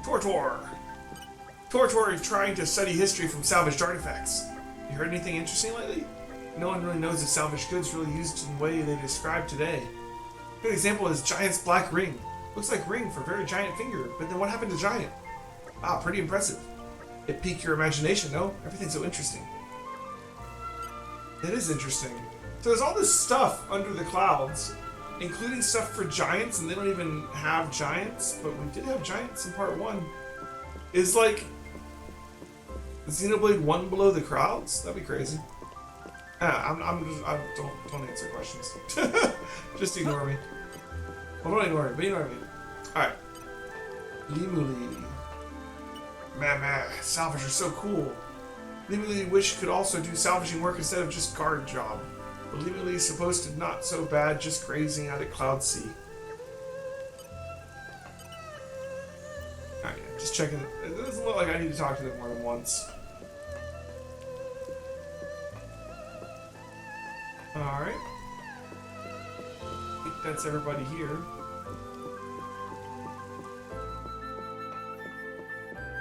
Tortor! Tortor is trying to study history from salvaged artifacts. You heard anything interesting lately? No one really knows if salvaged goods really used in the way they describe today. A good example is Giant's black ring. Looks like ring for very giant finger, but then what happened to Giant? Wow, pretty impressive. It piqued your imagination, no? Everything's so interesting. It is interesting. So there's all this stuff under the clouds, including stuff for giants, and they don't even have giants, but we did have giants in part 1. Is like Xenoblade 1 below the clouds? That'd be crazy. Don't answer questions. Just ignore me. Well, don't ignore me, but you know what I mean. Alright. Limuli. Man, salvage are so cool. Limuli wish could also do salvaging work instead of just guard job. But Limuli is supposed to not so bad, just grazing out at Cloud Sea. Alright, just checking. It doesn't look like I need to talk to them more than once. Alright. I think that's everybody here.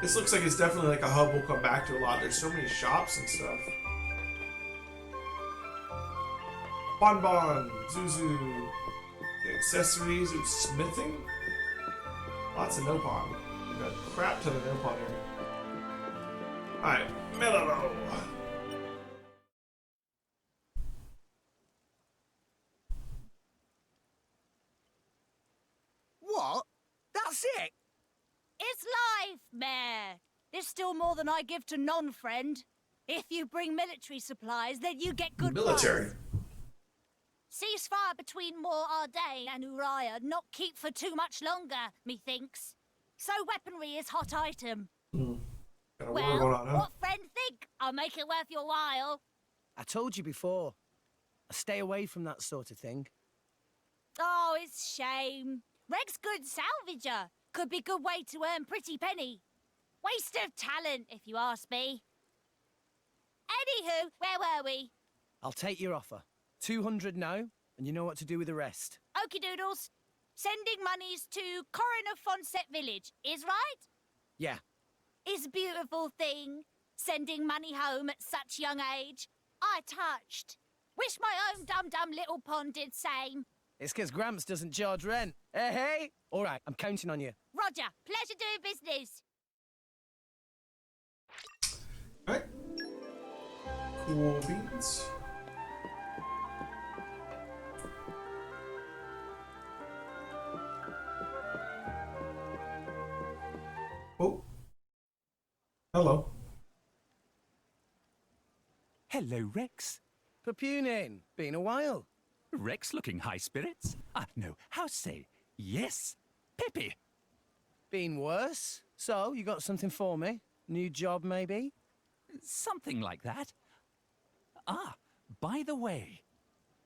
This looks like it's definitely like a hub we'll come back to a lot. There's so many shops and stuff. Bonbon, Zuzu, the accessories of smithing. Lots of Nopon. We've got a crap ton of Nopon here. Alright, Mellow. What? That's it? It's life, Mayor. There's still more than I give to non-friend. If you bring military supplies, then you get good Military. price. Ceasefire between Mor Ardain and Uriah not keep for too much longer, methinks. So weaponry is hot item. Got a war Well, going on, huh? what friend think? I'll make it worth your while. I told you before. I stay away from that sort of thing. Oh, it's shame. Reg's good salvager. Could be good way to earn pretty penny. Waste of talent, if you ask me. Anywho, where were we? I'll take your offer. 200 now, and you know what to do with the rest. Okie doodles. Sending monies to Coroner Fonset Village, is right? Yeah. Is a beautiful thing. Sending money home at such young age. I touched. Wish my own dum-dum little pond did same. It's 'cause Gramps doesn't charge rent. Hey! All right, I'm counting on you. Roger, pleasure doing business. Alright. Cool beans. Oh. Hello. Hello, Rex. Papunin, been a while. Rex looking high spirits? No, how say, yes, Peppy. Been worse. So, you got something for me? New job, maybe? Something like that. By the way,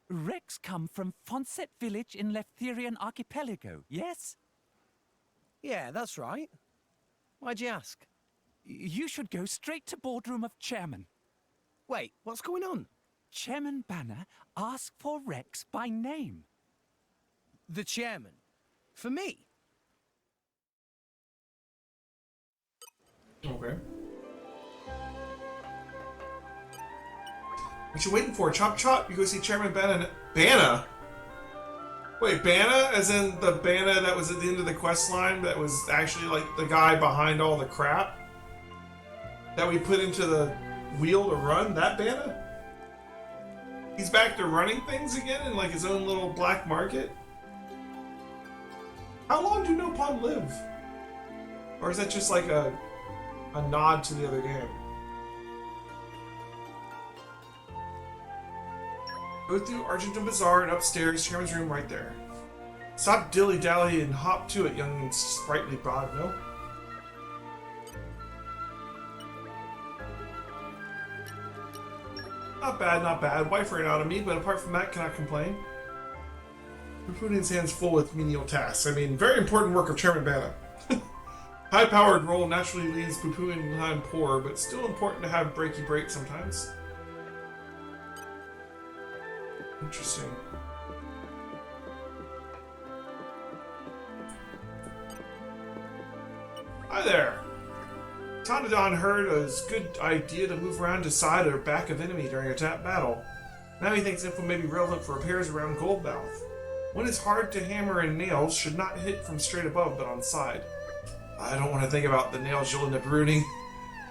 Rex come from Fonset Village in Leftherian Archipelago, yes? Yeah, that's right. Why'd you ask? You should go straight to boardroom of chairman. Wait, what's going on? Chairman Bana asked for Rex by name. The chairman. For me? Okay. What you waiting for? Chop chop. You go see Chairman Bana. Bana? Wait, Bana? As in the Bana that was at the end of the quest line that was actually like the guy behind all the crap? That we put into the wheel to run? That Bana? He's back to running things again in like his own little black market? How long do No Pun live? Or is that just like a nod to the other game? Go through Argentum Bazaar and upstairs, Chairman's room right there. Stop dilly-dally and hop to it, young and sprightly bod, no? Not bad, not bad. Wife ran out of me, but apart from that, cannot complain. Pupunin's hands full with menial tasks. I mean, very important work of Chairman Bana. High-powered role naturally leaves Pupunin behind poor, but still important to have breaky break sometimes. Interesting. Hi there. Tonadon heard it was a good idea to move around to side or back of enemy during a battle. Now he thinks info may be relevant for repairs around Goldmouth. When it's hard to hammer in nails, should not hit from straight above, but on side. I don't want to think about the nails you'll end up ruining.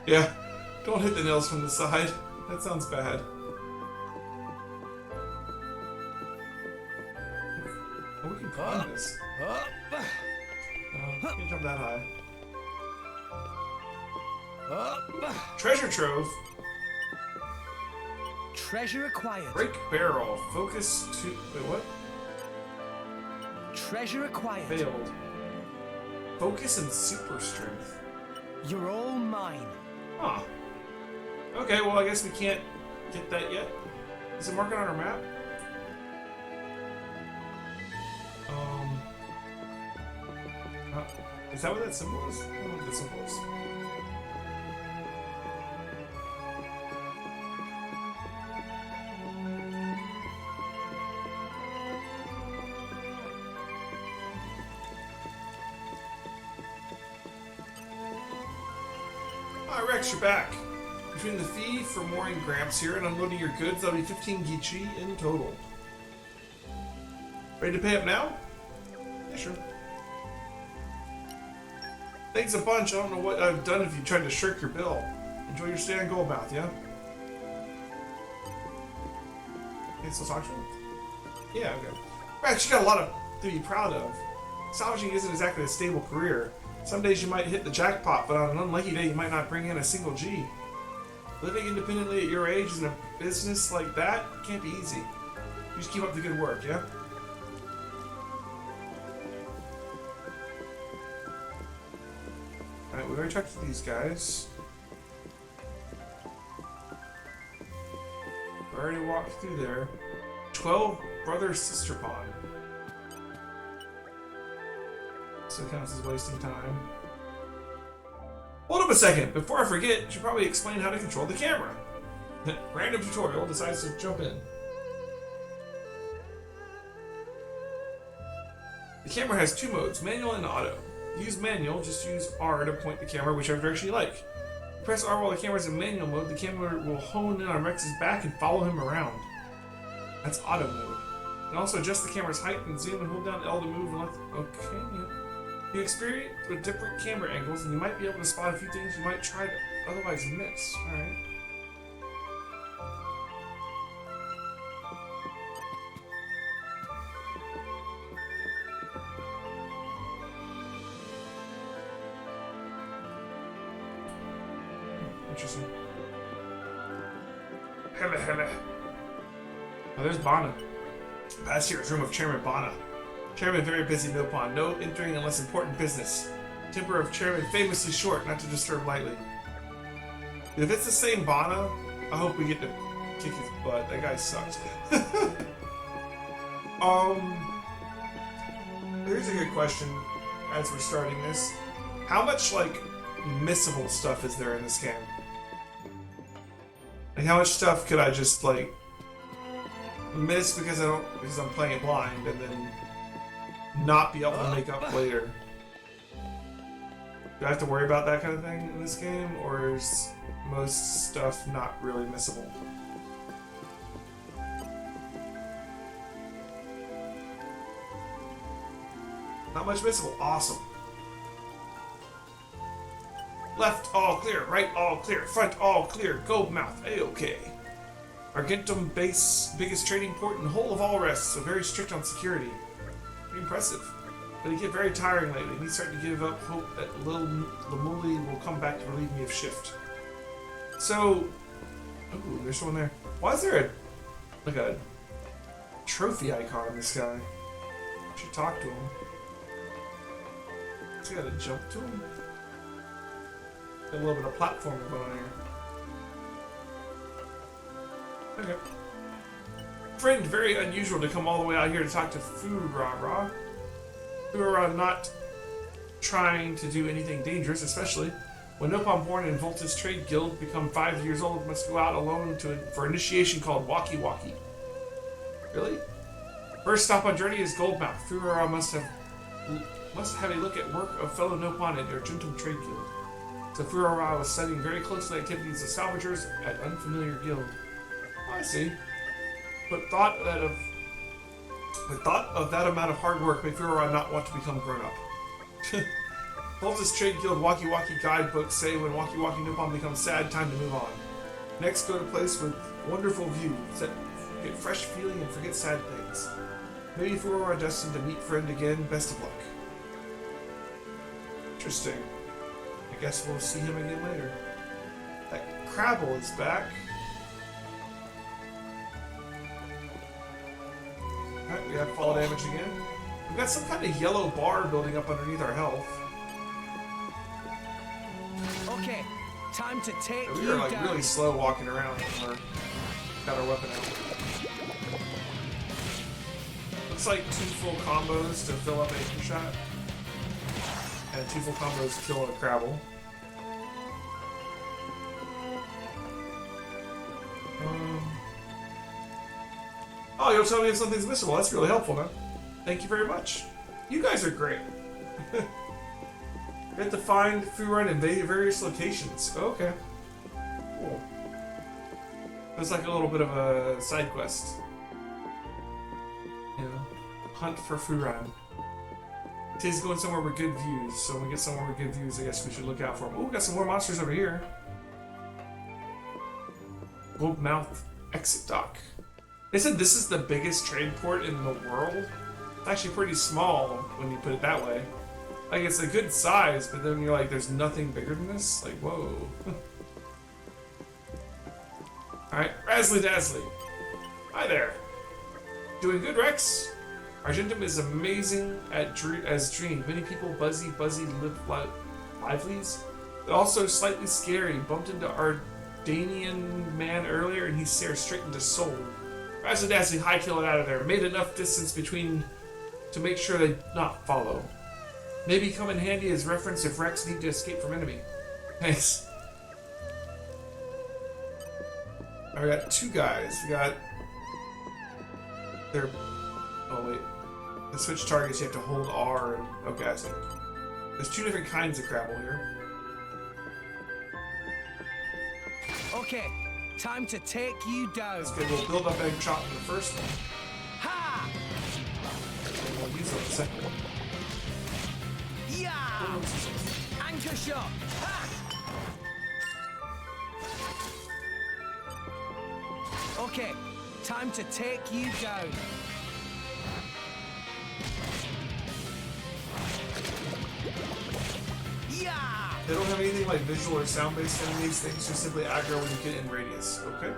Yeah, don't hit the nails from the side. That sounds bad. Oh, we can climb this. Can't jump that high. Treasure trove. Treasure acquired. Break barrel. Focus to. Wait, what? Treasure acquired. Failed. Focus and super strength. You're all mine. Huh. Okay, well, I guess we can't get that yet. Is it marked on our map? Is that what that symbol is? I don't know what that symbol is. Alright, Rex, you're back. Between the fee for mooring Gramps here and unloading your goods, that'll be 15 Gichi in total. Ready to pay up now? Yeah, sure. Thanks a bunch. I don't know what I've done if you tried to shirk your bill. Enjoy your stay on Goldmouth, yeah? Can I still talk to him? Yeah, okay. Rex, you got a lot to be proud of. Salvaging isn't exactly a stable career. Some days you might hit the jackpot, but on an unlucky day you might not bring in a single G. Living independently at your age in a business like that can't be easy. You just keep up the good work, yeah? Alright, we've already talked to these guys. We already walked through there. 12 brother-sister bond. So it counts as wasting time. Hold up a second! Before I forget, I should probably explain how to control the camera. Random tutorial decides to jump in. The camera has two modes, manual and auto. Use manual, just use R to point the camera whichever direction you like. Press R while the camera is in manual mode, the camera will hone in on Rex's back and follow him around. That's auto mode. You can also adjust the camera's height and zoom and hold down L to move and let okay, yeah. You experience with different camera angles and you might be able to spot a few things you might try to otherwise miss. Alright. Interesting. Hella. Oh, there's Bana. Past here is room of Chairman Bana. Chairman very busy, no pawn. No entering unless important business. Temper of Chairman famously short, not to disturb lightly. If it's the same Bana, I hope we get to kick his butt. That guy sucks. Here's a good question as we're starting this. How much, like, missable stuff is there in this game? Like, how much stuff could I just, like, miss because I'm playing it blind and then not be able to make up later? Do I have to worry about that kind of thing in this game, or is most stuff not really missable? Not much missable. Awesome. Left all clear, right all clear, front all clear, Goldmouth A-OK. Argentum base, biggest trading port in the whole of all rests, so very strict on security. Pretty impressive. But it get very tiring lately, and he's starting to give up hope that little Lamuli will come back to relieve me of shift. So, ooh, there's someone there. Why is there a trophy icon on this guy? I should talk to him. So I gotta jump to him. Got a little bit of platforming going on here. Okay. Friend, very unusual to come all the way out here to talk to Furara. Furara not trying to do anything dangerous, especially when Nopon born in Volta's trade guild become 5 years old must go out alone for initiation called Walkie Walkie. Really? First stop on journey is Goldmouth. Furara must have Must have a look at work of fellow Nopon at your Argentum Trade Guild. So Furora was studying very closely activities of salvagers at unfamiliar guild. Oh, I see. But thought of that amount of hard work made Furora not want to become grown up. Volta's Trade Guild Walkie Walkie guidebooks say when Walkie Walkie Nippon becomes sad, time to move on. Next, go to a place with wonderful view, get fresh feeling and forget sad things. Maybe Furora destined to meet friend again. Best of luck. Interesting. I guess we'll see him again later. That Crabble is back. Alright, we have fall damage again. We've got some kind of yellow bar building up underneath our health. Okay, time to take We are like really slow walking around when we're got our weapon out. Looks like 2 full combos to fill up a shot. And 2 full combos to kill a Crabble. Oh, you'll tell me if something's missable. That's really helpful, man. Thank you very much. You guys are great. You have to find Furun in various locations. Oh, okay. Cool. It's like a little bit of a side quest. You know, hunt for Furun. He's going somewhere with good views, so when we get somewhere with good views, I guess we should look out for him. Oh, we got some more monsters over here. Gold Mouth Exit Dock. They said this is the biggest trade port in the world. It's actually pretty small when you put it that way. Like, it's a good size, but then you're like, there's nothing bigger than this? Like, whoa. Alright, Razzly Dazzly. Hi there. Doing good, Rex? Argentum is amazing as dreamed. Many people buzzy, livelies, but also slightly scary. Bumped into Ardanian man earlier, and he stared straight into soul. Razzly Dazzly high kill it out of there. Made enough distance between to make sure they not follow. Maybe come in handy as reference if Rex need to escape from enemy. Thanks. Alright, we got 2 guys. We got their. Oh wait. To switch targets, you have to hold R and. Okay, I see. There's 2 different kinds of Crabble here. Okay, time to take you down. That's good. We'll build up Egg Chop in the first one. Ha! And we'll use it on the second one. Yeah! Anchor shot! Ha! Okay, time to take you down. Yeah! They don't have anything like visual or sound-based enemies, things just simply aggro when you get in radius. Okay.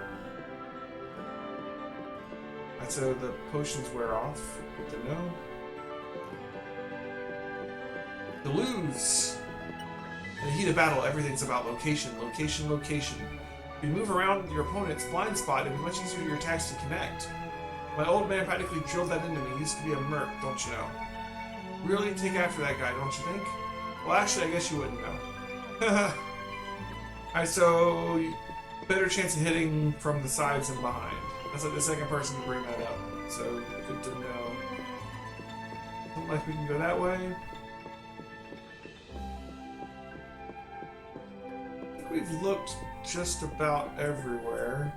Alright, so the potions wear off. Good to know. To lose. In the heat of battle, everything's about location, location, location. If you move around your opponent's blind spot, it'll be much easier for your attacks to connect. My old man practically drilled that into me. He used to be a merc, don't you know? Really take after that guy, don't you think? Well, actually, I guess you wouldn't know. Alright, so better chance of hitting from the sides and behind. That's like the second person to bring that up. So, good to know. Look like we can go that way. We've looked just about everywhere.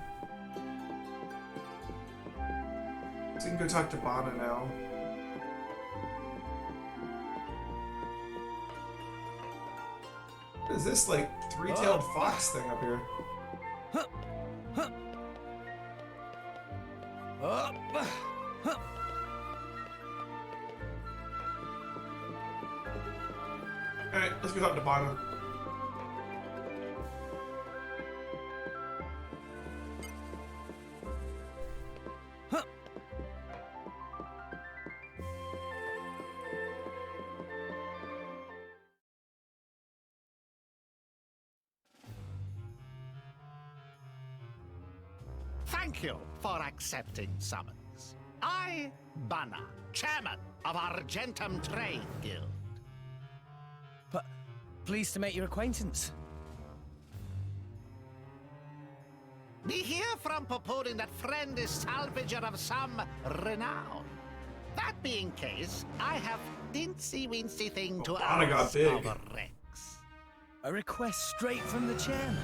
So we can go talk to Bana now. What is this, like, 3-tailed fox thing up here? Alright, let's go talk to Bana. Thank you for accepting summons. I, Bana, chairman of Argentum Trade Guild. But pleased to make your acquaintance. We hear from purporting that friend is salvager of some renown. That being case, I have dincy-wincy thing to Bana got ask big. our Rex. A request straight from the chairman.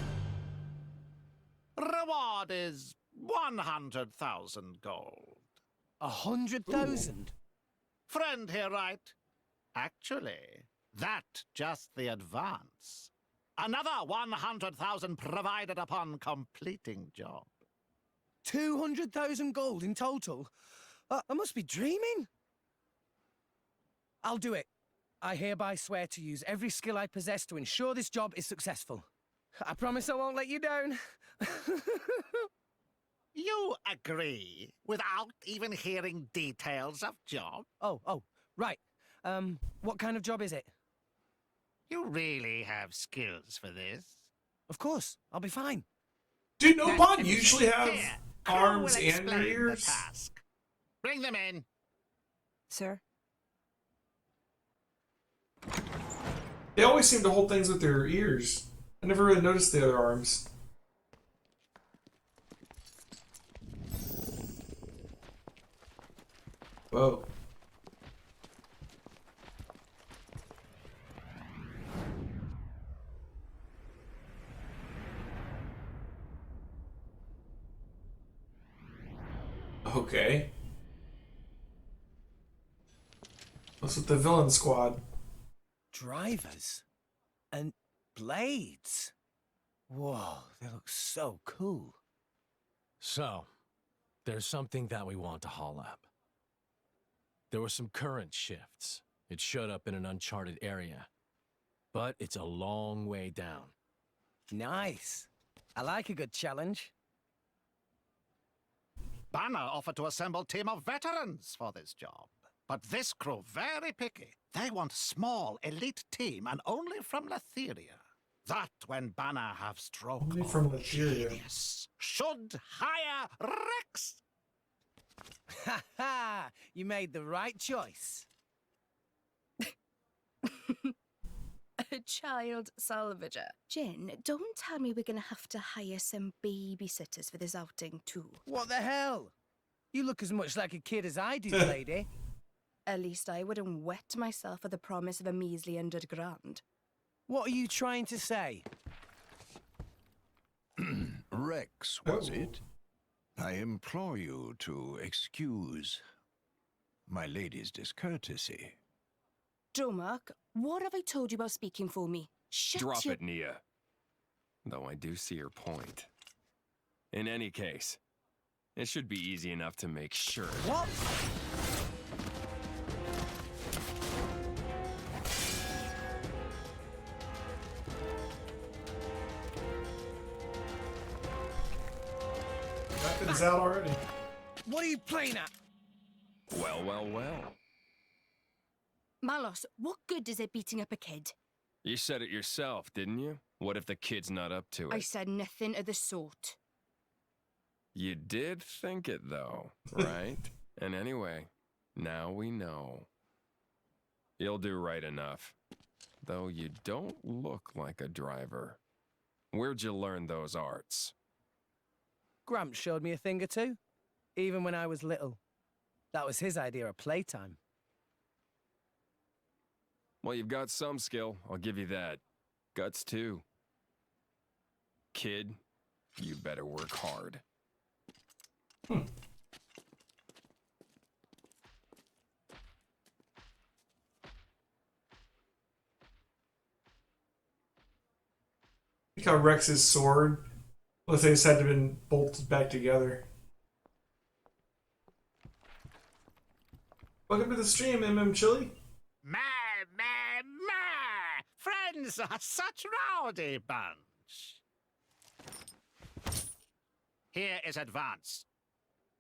Reward is 100,000 gold. 100,000. Friend here, right? Actually, that just the advance. Another 100,000 provided upon completing job. 200,000 gold in total. I must be dreaming. I'll do it. I hereby swear to use every skill I possess to ensure this job is successful. I promise I won't let you down. You agree without even hearing details of job? Oh, right. What kind of job is it? You really have skills for this? Of course, I'll be fine. Do Nopon usually have Here, Crew arms will and explain the ears? task. Bring them in. Sir? They always seem to hold things with their ears. I never really noticed the other arms. Whoa. Okay. What's with the villain squad? Drivers and blades. Whoa, they look so cool. So, there's something that we want to haul up. There were some current shifts. It showed up in an uncharted area. But it's a long way down. Nice. I like a good challenge. Bana offered to assemble a team of veterans for this job. But this crew very picky. They want small, elite team and only from Letheria. That when Bana have stroke Only of from Letheria. genius should hire Rex. Ha ha! You made the right choice. A child salvager. Jin, don't tell me we're gonna have to hire some babysitters for this outing too. What the hell? You look as much like a kid as I do, lady. At least I wouldn't wet myself for the promise of a measly £100,000. What are you trying to say? Rex, was Oh. it? I implore you to excuse my lady's discourtesy. Dromark, what have I told you about speaking for me? Shut Drop your... it, Nia. Though I do see your point. In any case, it should be easy enough to make sure. What? Weapons out already. What are you playing at? Well, well, well. Malos, what good is it beating up a kid? You said it yourself, didn't you? What if the kid's not up to it? I said nothing of the sort. You did think it, though, right? And anyway, now we know. You'll do right enough. Though you don't look like a driver. Where'd you learn those arts? Gramps showed me a thing or two, even when I was little. That was his idea of playtime. Well, you've got some skill, I'll give you that. Guts, too. Kid, you better work hard. Look how Rex's sword. Let's say it's had to been bolted back together. Welcome to the stream, Chili. Ma. Friends are such rowdy bunch. Here is advance.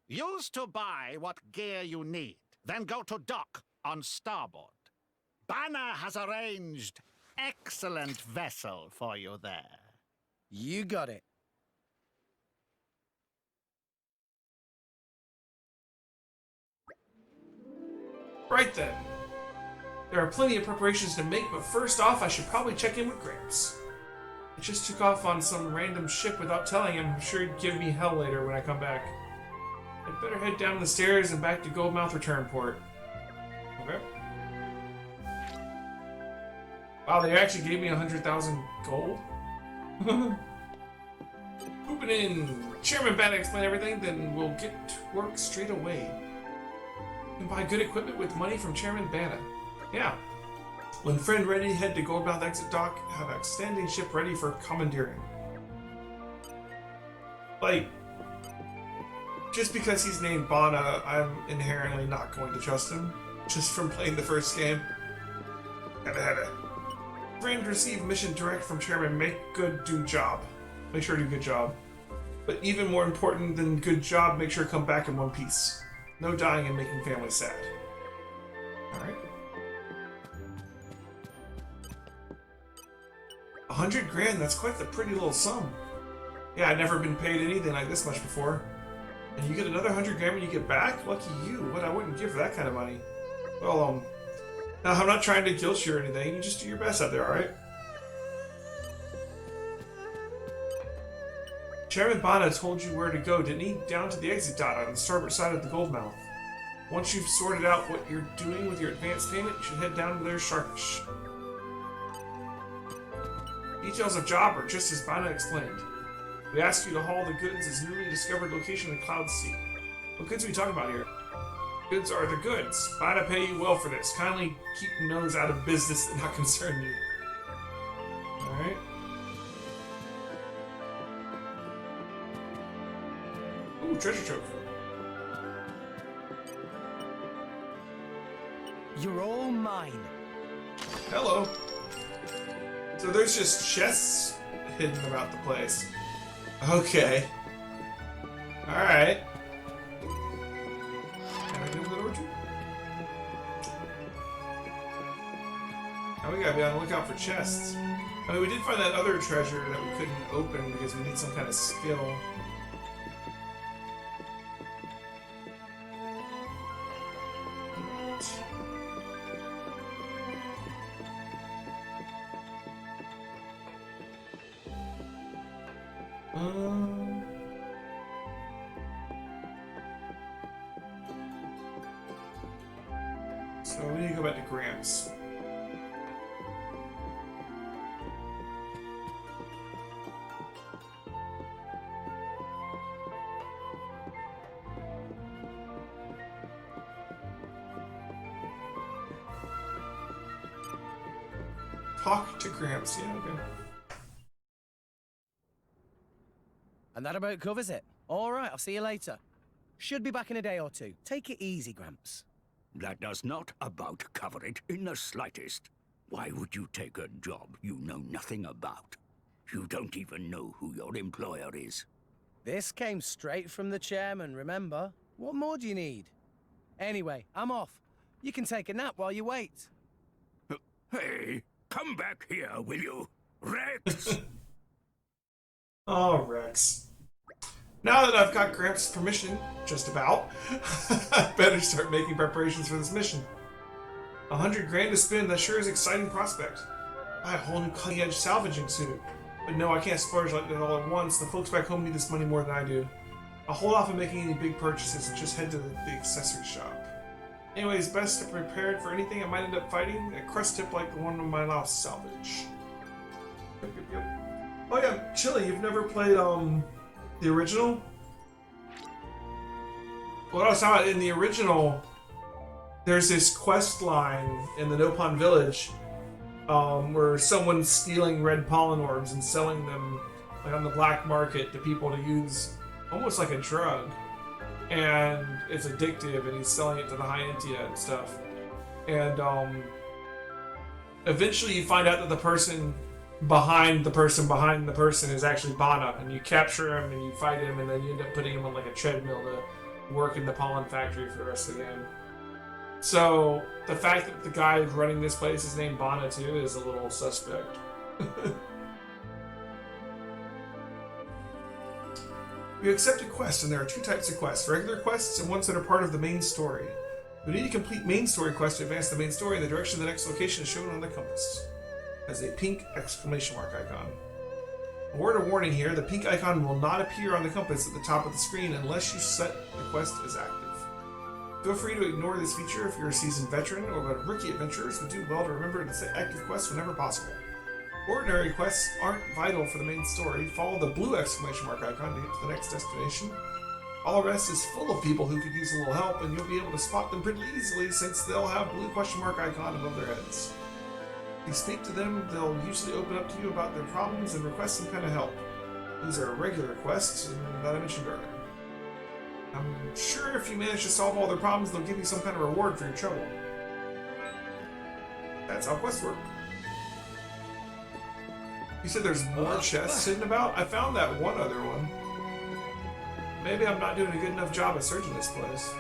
Use to buy what gear you need, then go to dock on starboard. Bana has arranged excellent vessel for you there. You got it. Right then. There are plenty of preparations to make, but first off, I should probably check in with Gramps. I just took off on some random ship without telling him. I'm sure he'd give me hell later when I come back. I'd better head down the stairs and back to Goldmouth Return Port. Okay. Wow, they actually gave me 100,000 gold? Pooping in. Chairman Bana explain everything, then we'll get to work straight away. You can buy good equipment with money from Chairman Bana. Yeah. When friend ready, head to Goldmouth exit dock. Have a standing ship ready for commandeering. Like, just because he's named Bana, I'm inherently not going to trust him. Just from playing the first game. Hada. Friend receive mission direct from Chairman. Make good, do job. Make sure to do good job. But even more important than good job, make sure to come back in one piece. No dying and making family sad. Alright. 100 grand, that's quite the pretty little sum. Yeah, I've never been paid anything like this much before. And you get another 100 grand when you get back? Lucky you. What I wouldn't give for that kind of money. Well, now I'm not trying to guilt you or anything. You just do your best out there, alright? Chairman Bana told you where to go, didn't he? Down to the exit dot on the starboard side of the Goldmouth. Once you've sorted out what you're doing with your advance payment, you should head down to their sharpish. Details of job are just as Bana explained. We asked you to haul the goods as newly discovered location in Cloud Sea. What goods are we talking about here? Goods are the goods. Bana pay you well for this. Kindly keep your nose out of business that not concern you. Alright. Ooh, treasure trove. You're all mine. Hello. So there's just chests hidden about the place. Okay. Alright. Can I do a little or two? Now we gotta be on the lookout for chests. I mean, we did find that other treasure that we couldn't open because we need some kind of skill. So we need to go back to Gramps. Talk to Gramps, yeah, okay. And that about covers it. All right, I'll see you later. Should be back in a day or two. Take it easy, Gramps. That does not about cover it in the slightest. Why would you take a job you know nothing about? You don't even know who your employer is. This came straight from the chairman, remember? What more do you need? Anyway, I'm off. You can take a nap while you wait. Hey, come back here, will you? Rex! Oh, Rex. Now that I've got Gramps' permission, just about, I better start making preparations for this mission. 100 grand to spend, that sure is an exciting prospect. I have a whole new cutting-edge salvaging suit. But no, I can't splurge like that all at once. The folks back home need this money more than I do. I'll hold off on making any big purchases and just head to the accessory shop. Anyways, best to be prepared for anything I might end up fighting. A crust tip like the one on my last salvage. Yep. Oh yeah, Chili, you've never played, the original? What I was talking about, in the original, there's this quest line in the Nopon village where someone's stealing red pollen orbs and selling them like on the black market to people to use almost like a drug. And it's addictive, and he's selling it to the high-entia and stuff. And eventually you find out that the person behind the person is actually Bana, and you capture him and you fight him, and then you end up putting him on like a treadmill to work in the pollen factory for the rest of the game. So the fact that the guy running this place is named Bana too is a little suspect. We accept a quest, and there are two types of quests: regular quests and ones that are part of the main story. We need to complete main story quests to advance the main story in the direction of the next location is shown on the compass. As a pink exclamation mark icon. A word of warning here, the pink icon will not appear on the compass at the top of the screen unless you set the quest as active. Feel free to ignore this feature if you're a seasoned veteran, or but rookie adventurers would do well to remember to set active quests whenever possible. Ordinary quests aren't vital for the main story. Follow the blue exclamation mark icon to get to the next destination. All the rest is full of people who could use a little help, and you'll be able to spot them pretty easily since they'll have blue question mark icon above their heads. If you speak to them, they'll usually open up to you about their problems and request some kind of help. These are regular quests that I mentioned earlier. I'm sure if you manage to solve all their problems, they'll give you some kind of reward for your trouble. That's how quests work. You said there's more chests hidden about? I found that one other one. Maybe I'm not doing a good enough job at searching this place.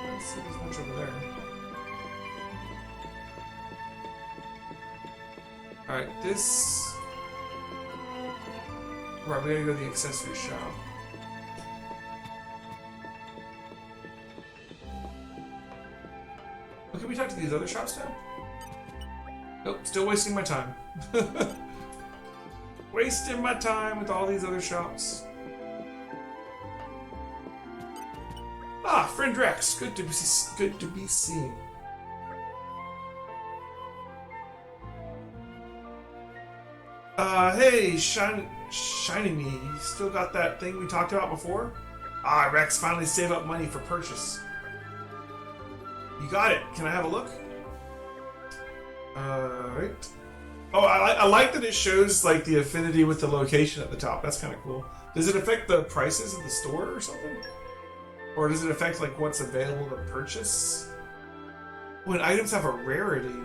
Let's see if there's much over there. Alright, this... Right, we gotta go to the accessory shop. Well, can we talk to these other shops now? Nope, still wasting my time. Wasting my time with all these other shops. Ah, friend Rex, good to be seen. Hey, Shiny Me, you still got that thing we talked about before? Ah, Rex, finally save up money for purchase. You got it. Can I have a look? Right. Oh, I like that it shows like the affinity with the location at the top. That's kind of cool. Does it affect the prices of the store or something? Or does it affect like what's available to purchase? When items have a rarity,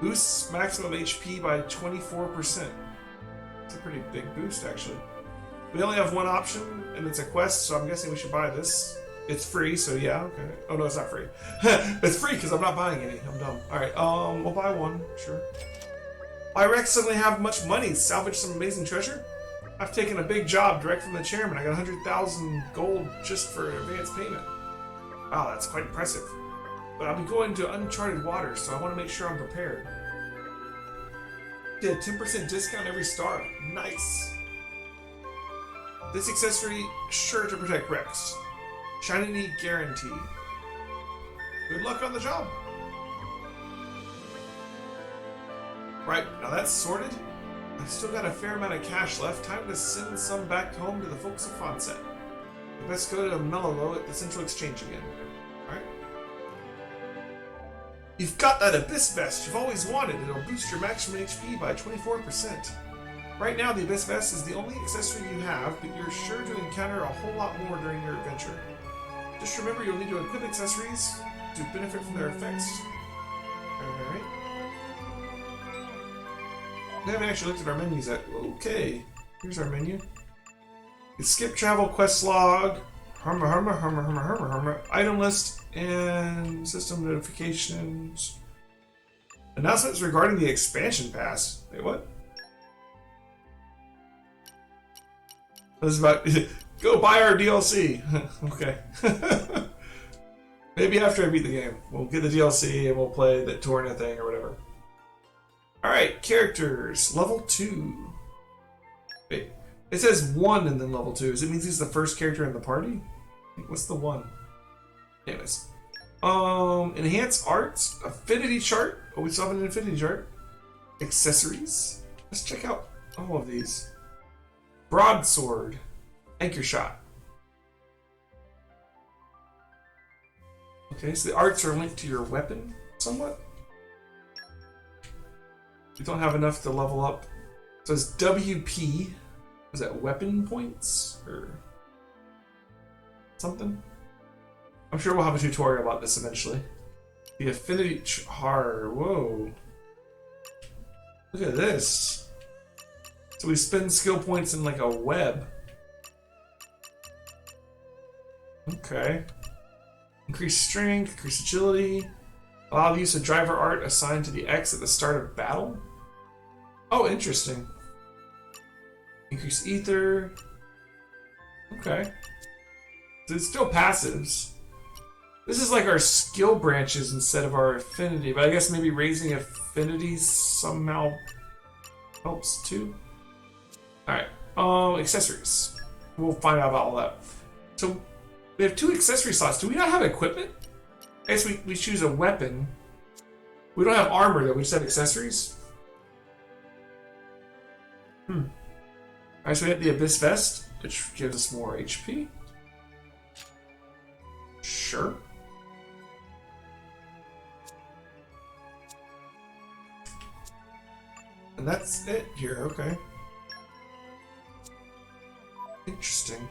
boosts maximum HP by 24%. It's a pretty big boost, actually. We only have one option, and it's a quest, so I'm guessing we should buy this. It's free, so yeah, okay. Oh no, it's not free. It's free because I'm not buying any. I'm dumb. Alright, we'll buy one, sure. Why Rex suddenly have much money? Salvage some amazing treasure? I've taken a big job direct from the chairman. I got 100,000 gold just for advance payment. Wow, that's quite impressive. But I'll be going to uncharted waters, so I want to make sure I'm prepared. Get a 10% discount every star. Nice. This accessory sure to protect Rex. Shiny guarantee. Good luck on the job. Right, now that's sorted. I've still got a fair amount of cash left. Time to send some back home to the folks of Fonset. We best go to Mellolo at the Central Exchange again. Alright. You've got that Abyss Vest you've always wanted. It'll boost your maximum HP by 24%. Right now, the Abyss Vest is the only accessory you have, but you're sure to encounter a whole lot more during your adventure. Just remember you'll need to equip accessories to benefit from their effects. Alright. We haven't actually looked at our menus yet. Okay, here's our menu. It's skip travel, quest log, item list, and system notifications. Announcements regarding the expansion pass. Wait, what? This is about go buy our DLC. Okay. Maybe after I beat the game, we'll get the DLC and we'll play the Torna thing or whatever. Alright, characters. Level 2. Wait, it says 1 and then level 2. Does it mean he's the first character in the party? What's the 1? Anyways. Enhance arts, affinity chart. Oh, we still have an affinity chart. Accessories. Let's check out all of these. Broadsword. Anchor shot. Okay, so the arts are linked to your weapon somewhat. You don't have enough to level up. So it's WP. Was that weapon points? Or something? I'm sure we'll have a tutorial about this eventually. The affinity char. Whoa. Look at this. So we spend skill points in like a web. Okay. Increase strength, increase agility. Allow the use of driver art assigned to the X at the start of battle. Oh, interesting. Increase ether. Okay. So it's still passives. This is like our skill branches instead of our affinity, but I guess maybe raising affinities somehow helps too. Alright. Accessories. We'll find out about all that. So we have 2 accessory slots. Do we not have equipment? I guess we choose a weapon. We don't have armor though. We just have accessories. Alright, so we have the Abyss Vest, which gives us more HP. Sure. And that's it here, okay. Interesting.